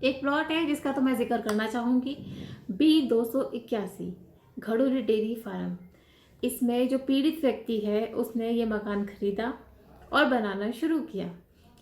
एक प्लॉट है जिसका तो मैं जिक्र करना चाहूँगी, B281 घड़ोली डेयरी फार्म। इसमें जो पीड़ित व्यक्ति है उसने ये मकान खरीदा और बनाना शुरू किया।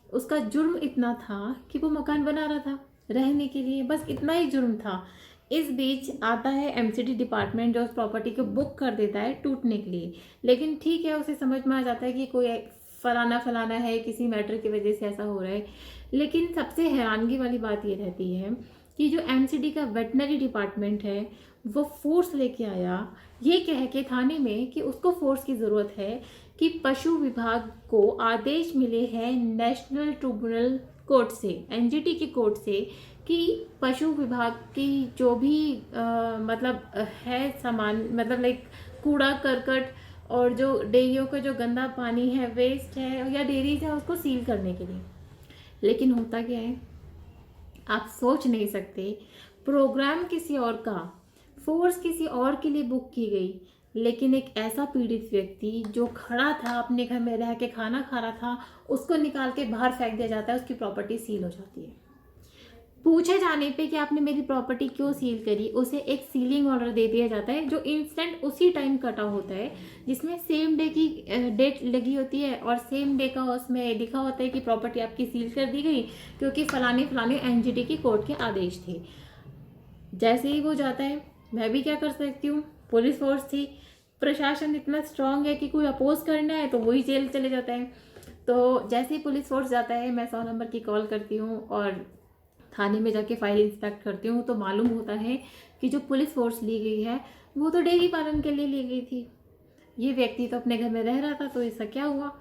उसका जुर्म इतना था कि वो मकान बना रहा था रहने के लिए, बस इतना ही जुर्म था। इस बीच आता है एमसीडी डिपार्टमेंट जो उस प्रॉपर्टी को बुक कर देता है टूटने के लिए। लेकिन ठीक है, उसे समझ में आ जाता है कि कोई फलाना फलाना है, किसी मैटर की वजह से ऐसा हो रहा है। लेकिन सबसे हैरानगी वाली बात ये रहती है कि जो एमसीडी का वेटनरी डिपार्टमेंट है वो फोर्स लेके आया ये कह के थाने में कि उसको फोर्स की ज़रूरत है कि पशु विभाग को आदेश मिले हैं नेशनल ट्रिब्यूनल कोर्ट से, एनजीटी की कोर्ट से, कि पशु विभाग की जो भी मतलब है सामान, मतलब लाइक कूड़ा करकट और जो डेयरियों का जो गंदा पानी है, वेस्ट है या डेयरीज है, उसको सील करने के लिए। लेकिन होता क्या है, आप सोच नहीं सकते, प्रोग्राम किसी और का, फोर्स किसी और के लिए बुक की गई, लेकिन एक ऐसा पीड़ित व्यक्ति जो खड़ा था अपने घर में रह के खाना खा रहा था, उसको निकाल के बाहर फेंक दिया जाता है, उसकी प्रॉपर्टी सील हो जाती है। पूछे जाने पे कि आपने मेरी प्रॉपर्टी क्यों सील करी, उसे एक सीलिंग ऑर्डर दे दिया जाता है जो इंस्टेंट उसी टाइम कटा होता है, जिसमें सेम डे की डेट लगी होती है और सेम डे का उसमें लिखा होता है कि प्रॉपर्टी आपकी सील कर दी गई क्योंकि फलाने फलाने एनजीटी की कोर्ट के आदेश थे। जैसे ही वो जाता है, मैं भी क्या कर सकती हूँ, पुलिस फोर्स थी, प्रशासन इतना स्ट्रांग है कि कोई अपोज करना है तो वही जेल चले जाता है। तो जैसे ही पुलिस फोर्स जाता है, मैं 100 नंबर की कॉल करती हूँ और थाने में जाके फाइल इंस्पेक्ट करती हूँ, तो मालूम होता है कि जो पुलिस फोर्स ली गई है वो तो डेयरी पालन के लिए ली गई थी। ये व्यक्ति तो अपने घर में रह रहा था, तो ऐसा क्या हुआ।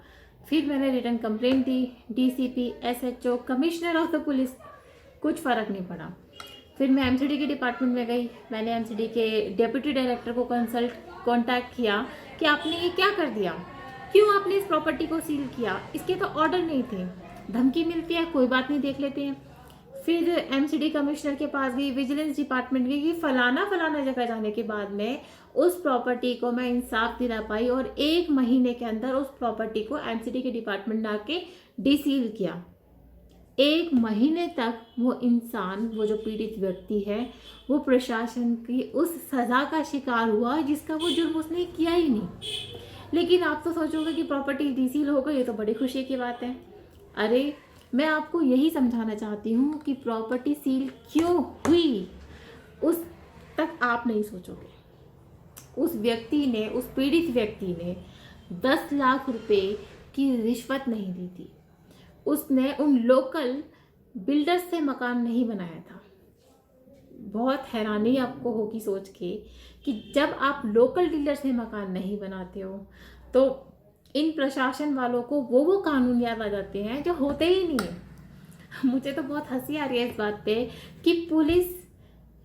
फिर मैंने return complaint the, DCP, SHO, commissioner of the police, कुछ फ़र्क नहीं पड़ा। फिर मैं एमसीडी के डिपार्टमेंट में गई, मैंने एमसीडी के डेप्यूटी डायरेक्टर को कांटेक्ट किया कि आपने ये क्या कर दिया, क्यों आपने इस प्रॉपर्टी को सील किया, इसके तो ऑर्डर नहीं थे। धमकी मिलती है, कोई बात नहीं, देख लेते हैं। फिर एमसीडी कमिश्नर के पास गई, विजिलेंस डिपार्टमेंट गई कि फलाना फलाना जगह जाने के बाद में उस प्रॉपर्टी को मैं इंसाफ दिला पाई और 1 महीने के अंदर उस प्रॉपर्टी को एमसीडी के डिपार्टमेंट ने आके डिसील किया। 1 महीने तक वो इंसान, वो जो पीड़ित व्यक्ति है, वो प्रशासन की उस सजा का शिकार हुआ जिसका वो जुर्म उसने किया ही नहीं। लेकिन आप तो सोचोगे कि प्रॉपर्टी डिसील हो गई, ये तो बड़ी खुशी की बात है। अरे, मैं आपको यही समझाना चाहती हूँ कि प्रॉपर्टी सील क्यों हुई उस तक आप नहीं सोचोगे। उस व्यक्ति ने, उस पीड़ित व्यक्ति ने 10 लाख रुपए की रिश्वत नहीं दी थी। उसने उन लोकल बिल्डर्स से मकान नहीं बनाया था। बहुत हैरानी आपको होगी सोच के कि जब आप लोकल डीलर से मकान नहीं बनाते हो तो इन प्रशासन वालों को वो कानून याद आ जाते हैं जो होते ही नहीं है। मुझे तो बहुत हंसी आ रही है इस बात पे कि पुलिस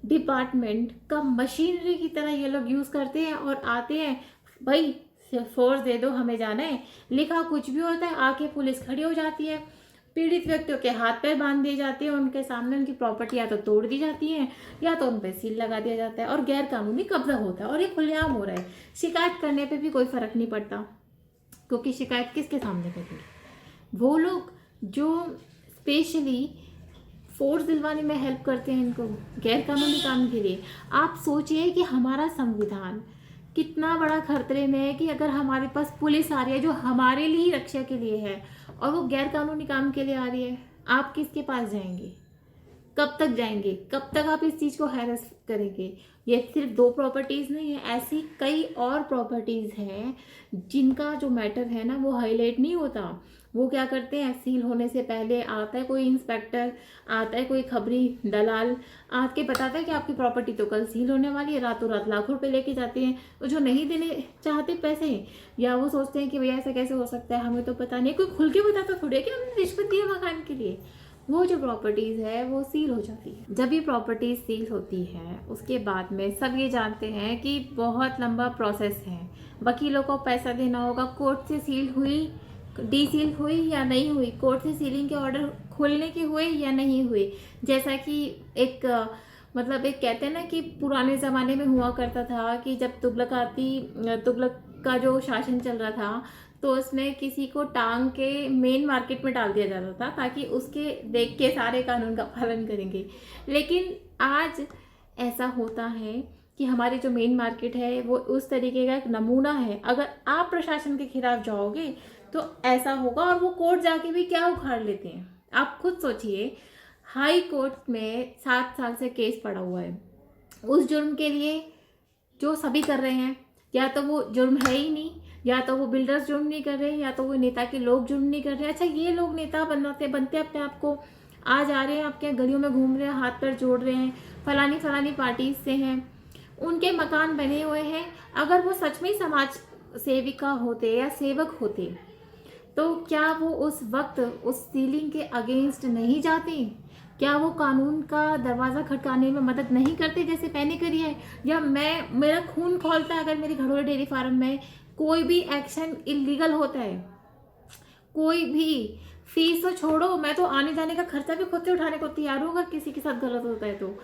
डिपार्टमेंट का मशीनरी की तरह ये लोग यूज़ करते हैं और आते हैं, भाई फोर्स दे दो, हमें जाना है, लिखा कुछ भी होता है, आके पुलिस खड़ी हो जाती है, पीड़ित व्यक्तियों के हाथ पैर बांध दिए जाते हैं, उनके सामने उनकी प्रॉपर्टी या तो तोड़ दी जाती है या तो उन पर सील लगा दिया जाता है और गैर कानूनी कब्जा होता है। और ये खुलेआम हो रहा है, शिकायत करने पे भी कोई फ़र्क नहीं पड़ता, क्योंकि शिकायत किसके सामने करेंगे, वो लोग जो स्पेशली फोर्स दिलवाने में हेल्प करते हैं इनको गैर कानूनी काम के लिए। आप सोचिए कि हमारा संविधान कितना बड़ा खतरे में है कि अगर हमारे पास पुलिस आ रही है जो हमारे लिए ही रक्षा के लिए है और वो गैर कानूनी काम के लिए आ रही है, आप किसके पास जाएंगे, कब तक जाएंगे, कब तक आप इस चीज़ को हैरेस करेंगे। ये सिर्फ 2 प्रॉपर्टीज़ नहीं है, ऐसी कई और प्रॉपर्टीज़ हैं जिनका जो मैटर है ना वो हाईलाइट नहीं होता। वो क्या करते हैं, सील होने से पहले आता है कोई इंस्पेक्टर, आता है कोई खबरी दलाल, आके बताता है कि आपकी प्रॉपर्टी तो कल सील होने वाली है, रातों रात लाखों रुपए लेके जाते हैं। तो जो नहीं देने चाहते पैसे, या वो सोचते हैं कि भैया ऐसा कैसे हो सकता है, हमें तो पता नहीं, कोई खुल के बताता थोड़ी है कि हमने रिश्वत दी है मकान के लिए, वो जो प्रॉपर्टीज़ है वो सील हो जाती है। जब ये प्रॉपर्टीज सील होती है उसके बाद में सब ये जानते हैं कि बहुत लंबा प्रोसेस है, वकीलों को पैसा देना होगा, कोर्ट से सील हुई, डीसील हुई या नहीं हुई, कोर्ट से सीलिंग के ऑर्डर खोलने के हुए या नहीं हुए। जैसा कि एक मतलब एक कहते हैं ना कि पुराने ज़माने में हुआ करता था कि जब तुगलक का जो शासन चल रहा था तो उसमें किसी को टांग के मेन मार्केट में डाल दिया जाता था ताकि उसके देख के सारे कानून का पालन करेंगे। लेकिन आज ऐसा होता है कि हमारी जो मेन मार्केट है वो उस तरीके का एक नमूना है। अगर आप प्रशासन के खिलाफ जाओगे तो ऐसा होगा, और वो कोर्ट जाके भी क्या उखाड़ लेते हैं। आप खुद सोचिए, हाई कोर्ट में 7 साल से केस पड़ा हुआ है उस जुर्म के लिए जो सभी कर रहे हैं। या तो वो जुर्म है ही नहीं, या तो वो बिल्डर्स जुर्म नहीं कर रहे, या तो वो नेता के लोग जुर्म नहीं कर रहे। अच्छा, ये लोग नेता बनते अपने आप को, आ जा रहे हैं, आपके गलियों में घूम रहे हैं, हाथ पैर जोड़ रहे हैं, फलानी पार्टी से हैं, उनके मकान बने हुए हैं। अगर वो सच में समाज सेविका होते या सेवक होते तो क्या वो उस वक्त उस सीलिंग के अगेंस्ट नहीं जाते? क्या वो कानून का दरवाज़ा खटकाने में मदद नहीं करते जैसे मैंने करी है? या मेरा खून खौलता है अगर मेरी घड़ोली डेयरी फार्म में कोई भी एक्शन इलीगल होता है, कोई भी। फीस तो छोड़ो, मैं तो आने जाने का खर्चा भी खुद से उठाने को तैयार हूँ अगर किसी के साथ गलत होता है तो।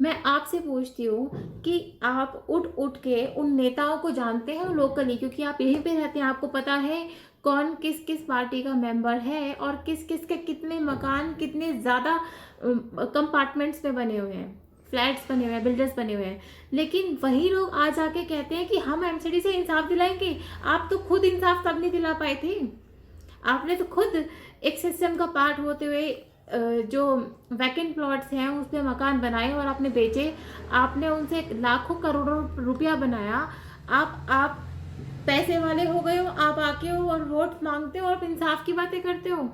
मैं आपसे पूछती हूँ कि आप उठ के उन नेताओं को जानते हैं लोकली, क्योंकि आप यहीं पे रहते हैं, आपको पता है कौन किस किस पार्टी का मेंबर है और किस किस के कितने मकान कितने ज़्यादा कंपार्टमेंट्स में बने हुए हैं, फ्लैट्स बने हुए हैं, बिल्डर्स बने हुए हैं। लेकिन वही लोग आज आके कहते हैं कि हम एमसीडी से इंसाफ दिलाएंगे। आप तो खुद इंसाफ तब नहीं दिला पाए थे। आपने तो खुद एक सिस्टम का पार्ट होते हुए जो वैकेंट प्लॉट्स हैं उस पर मकान बनाए और आपने बेचे। आपने उनसे लाखों करोड़ों रुपया बनाया। आप पैसे वाले हो गए हो, आप आके हो और वोट मांगते हो और इंसाफ की बातें करते हो।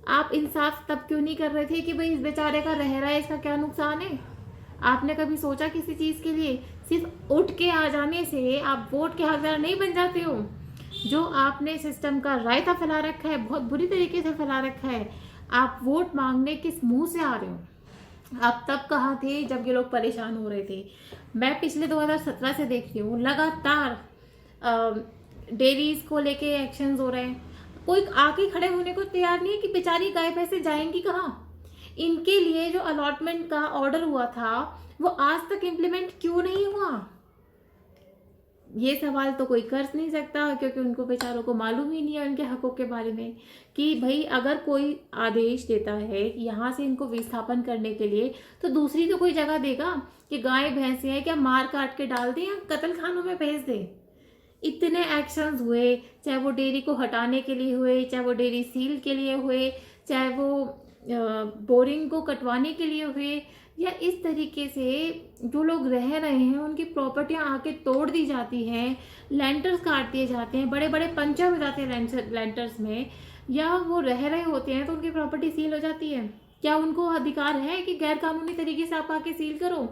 आप इंसाफ तब क्यों नहीं कर रहे थे कि भाई इस बेचारे का रह रहा है, इसका क्या नुकसान है? आपने कभी सोचा किसी चीज़ के लिए? सिर्फ उठ के आ जाने से आप वोट के हकदार नहीं बन जाते हो। जो आपने सिस्टम का रायता फैला रखा है, बहुत बुरी तरीके से फैला रखा है, आप वोट मांगने किस मुंह से आ रहे हो? आप तब कहाँ थे जब ये लोग परेशान हो रहे थे? मैं पिछले 2017 से देख रही हूँ लगातार डेयरीज को लेके एक्शंस हो रहे हैं। कोई आके खड़े होने को तैयार नहीं है कि बेचारी गाय भैंसे जाएंगी कहाँ। इनके लिए जो अलॉटमेंट का ऑर्डर हुआ था वो आज तक इम्प्लीमेंट क्यों नहीं हुआ? ये सवाल तो कोई कर नहीं सकता, क्योंकि उनको बेचारों को मालूम ही नहीं है उनके हकों के बारे में कि भाई अगर कोई आदेश देता है कि यहाँ से इनको विस्थापन करने के लिए, तो दूसरी तो कोई जगह देगा कि गाय भैंसे हैं क्या मार काट के डाल दें या कत्ल खानों में भेज दें। इतने एक्शंस हुए, चाहे वो डेयरी को हटाने के लिए हुए, चाहे वो डेयरी सील के लिए हुए, चाहे वो बोरिंग को कटवाने के लिए हुए, या इस तरीके से जो लोग रह रहे हैं उनकी प्रॉपर्टियां आके तोड़ दी जाती हैं, लैंटर्स काट दिए जाते हैं, बड़े बड़े पंचर हो जाते हैं लैंटर्स में, या वो रह रहे होते हैं तो उनकी प्रॉपर्टी सील हो जाती है। क्या उनको अधिकार है कि गैर कानूनी तरीके से आप आके सील करो?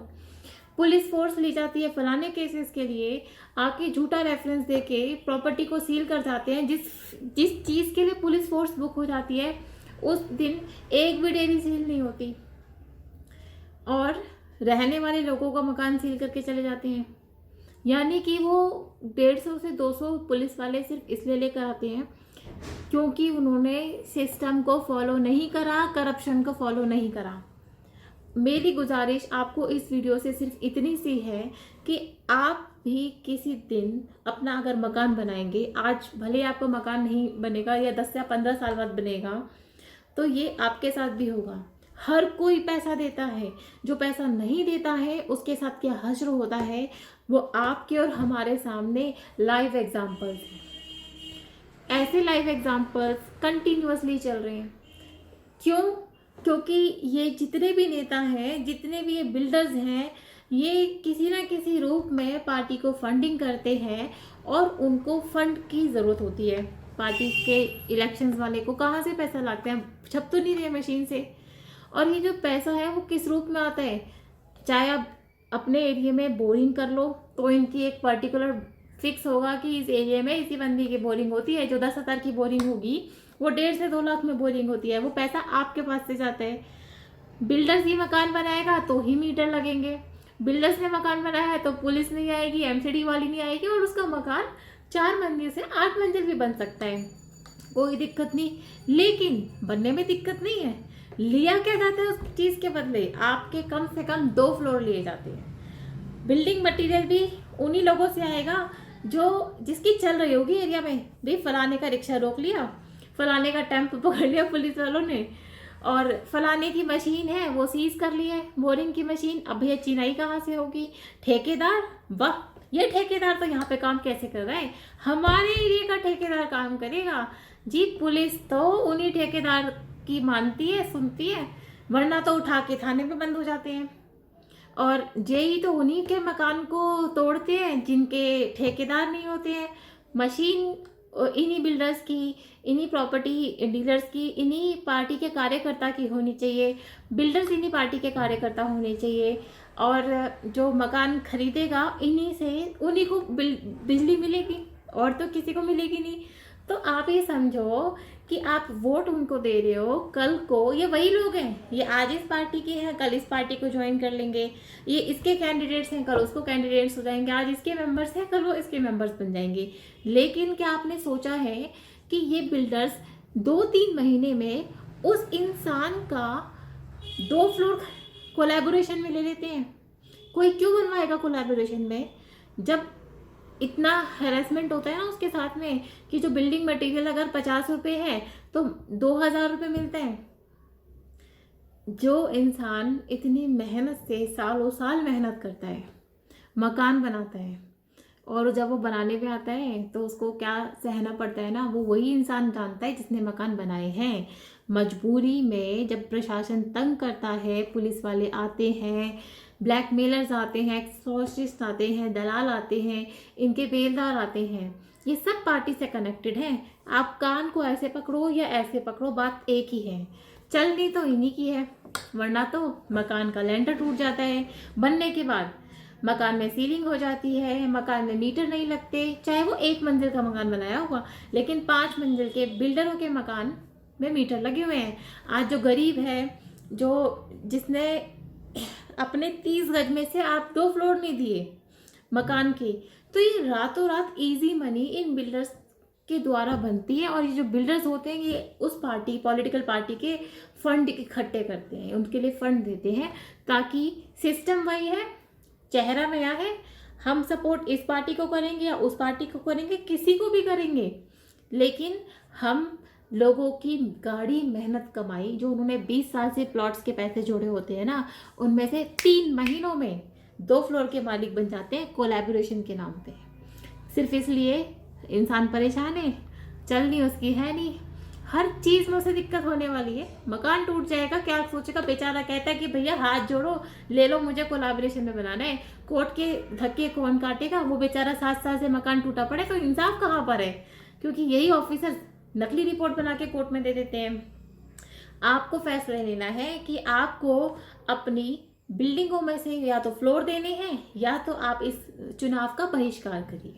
पुलिस फोर्स ली जाती है फलाने केसेस के लिए, आके झूठा रेफरेंस देके प्रॉपर्टी को सील कर जाते हैं। जिस चीज़ के लिए पुलिस फोर्स बुक हो जाती है उस दिन एक भी डेयरी सील नहीं होती और रहने वाले लोगों का मकान सील करके चले जाते हैं। यानी कि वो 150 से 200 पुलिस वाले सिर्फ इसलिए लेकर आते हैं क्योंकि उन्होंने सिस्टम को फॉलो नहीं करा, करप्शन को फॉलो नहीं करा। मेरी गुजारिश आपको इस वीडियो से सिर्फ इतनी सी है कि आप भी किसी दिन अपना अगर मकान बनाएंगे, आज भले आपका मकान नहीं बनेगा या 10 या 15 साल बाद बनेगा, तो ये आपके साथ भी होगा। हर कोई पैसा देता है, जो पैसा नहीं देता है उसके साथ क्या हश्र होता है वो आपके और हमारे सामने लाइव एग्जाम्पल्स हैं। ऐसे लाइव एग्जाम्पल्स कंटिन्यूअसली चल रहे हैं। क्यों? क्योंकि ये जितने भी नेता हैं, जितने भी ये बिल्डर्स हैं, ये किसी ना किसी रूप में पार्टी को फंडिंग करते हैं और उनको फंड की ज़रूरत होती है। पार्टी के इलेक्शंस वाले को कहाँ से पैसा लगता है? छप तो नहीं रहे मशीन से। और ये जो पैसा है वो किस रूप में आता है? चाहे आप अपने एरिया में बोरिंग कर लो तो इनकी एक पर्टिकुलर फिक्स होगा कि इस एरिया में इसी बंदी की बोरिंग होती है। जो 10,000 की बोरिंग होगी वो 1.5 से 2 लाख में बोरिंग होती है। वो पैसा आपके पास से जाता है। बिल्डर्स ही मकान बनाएगा तो ही मीटर लगेंगे। बिल्डर्स ने मकान बनाया है तो पुलिस नहीं आएगी, एमसीडी वाली नहीं आएगी और उसका मकान 4 मंजिल से 8 मंजिल भी बन सकता है, कोई दिक्कत नहीं। लेकिन बनने में दिक्कत नहीं है। लिया क्या जाता है उस चीज़ के बदले? आपके कम से कम 2 फ्लोर लिए जाते हैं। बिल्डिंग मटेरियल भी उन्हीं लोगों से आएगा जो जिसकी चल रही होगी एरिया में, भाई फलाने का रिक्शा रोक लिया, फलाने का टेम्पो पकड़ लिया पुलिस वालों ने, और फलाने की मशीन है वो सीज कर ली है, बोरिंग की मशीन। अब भैया चिनाई कहाँ से होगी? ठेकेदार, वाह ये ठेकेदार तो यहाँ पे काम कैसे कर रहा है? हमारे एरिया का ठेकेदार काम करेगा जी। पुलिस तो उन्हीं ठेकेदार की मानती है, सुनती है, वरना तो उठा के थाने में बंद हो जाते हैं। और जेई तो उन्हीं के मकान को तोड़ते हैं जिनके ठेकेदार नहीं होते हैं। मशीन इन्हीं बिल्डर्स की, इन्हीं प्रॉपर्टी डीलर्स की, इन्हीं पार्टी के कार्यकर्ता की होनी चाहिए। बिल्डर्स इन्हीं पार्टी के कार्यकर्ता होने चाहिए, और जो मकान खरीदेगा इन्हीं से, उन्हीं को बिजली मिलेगी, और तो किसी को मिलेगी नहीं। तो आप ये समझो कि आप वोट उनको दे रहे हो, कल को ये वही लोग हैं, ये आज इस पार्टी के हैं, कल इस पार्टी को ज्वाइन कर लेंगे, ये इसके कैंडिडेट्स हैं, कल उसको कैंडिडेट्स हो जाएंगे, आज इसके मेंबर्स हैं, कल वो इसके मेंबर्स बन जाएंगे। लेकिन क्या आपने सोचा है कि ये बिल्डर्स 2-3 महीने में उस इंसान का 2 फ्लोर कोलैबोरेशन में ले लेते हैं? कोई क्यों बनवाएगा कोलैबोरेशन में, जब इतना हैरेसमेंट होता है ना उसके साथ में, कि जो बिल्डिंग मटेरियल अगर 50 रुपये है तो 2000 रुपये मिलते हैं। जो इंसान इतनी मेहनत से सालों साल मेहनत करता है, मकान बनाता है, और जब वो बनाने पे आता है तो उसको क्या सहना पड़ता है ना, वो वही इंसान जानता है जिसने मकान बनाए हैं। मजबूरी में जब प्रशासन तंग करता है, पुलिस वाले आते हैं, ब्लैकमेलर्स आते हैं, एक्सॉर्सिस्ट आते हैं, दलाल आते हैं, इनके बेलदार आते हैं, ये सब पार्टी से कनेक्टेड हैं। आप कान को ऐसे पकड़ो या ऐसे पकड़ो, बात एक ही है, चलनी तो इन्हीं की है। वरना तो मकान का लेंटर टूट जाता है, बनने के बाद मकान में सीलिंग हो जाती है, मकान में मीटर नहीं लगते, चाहे वो 1 मंजिल का मकान बनाया हुआ, लेकिन 5 मंजिल के बिल्डरों के मकान में मीटर लगे हुए हैं। आज जो गरीब है, जो जिसने अपने 30 गज में से आप 2 फ्लोर नहीं दिए मकान के, तो ये रातों रात इजी मनी इन बिल्डर्स के द्वारा बनती है। और ये जो बिल्डर्स होते हैं ये उस पार्टी, पॉलिटिकल पार्टी के फंड इकट्ठे करते हैं, उनके लिए फंड देते हैं, ताकि सिस्टम वही है, चेहरा नया है, हम सपोर्ट इस पार्टी को करेंगे या उस पार्टी को करेंगे, किसी को भी करेंगे, लेकिन हम लोगों की गाढ़ी मेहनत कमाई, जो उन्होंने 20 साल से प्लॉट्स के पैसे जोड़े होते हैं ना, उनमें से 3 महीनों में 2 फ्लोर के मालिक बन जाते हैं कोलैबोरेशन के नाम पे। सिर्फ इसलिए इंसान परेशान है, चल नहीं उसकी है नहीं, हर चीज में उसे दिक्कत होने वाली है। मकान टूट जाएगा, क्या सोचेगा बेचारा, कहता है कि भैया हाथ जोड़ो, ले लो, मुझे कोलैबोरेशन में बनाना है। कोर्ट के धक्के कौन काटेगा? वो बेचारा 7 साल से मकान टूटा पड़े, तो इंसाफ कहाँ पर है? क्योंकि यही ऑफिसर नकली रिपोर्ट बना के कोर्ट में दे देते हैं। आपको फैसला लेना है कि आपको अपनी बिल्डिंगों में से या तो फ्लोर देने हैं, या तो आप इस चुनाव का बहिष्कार करिए।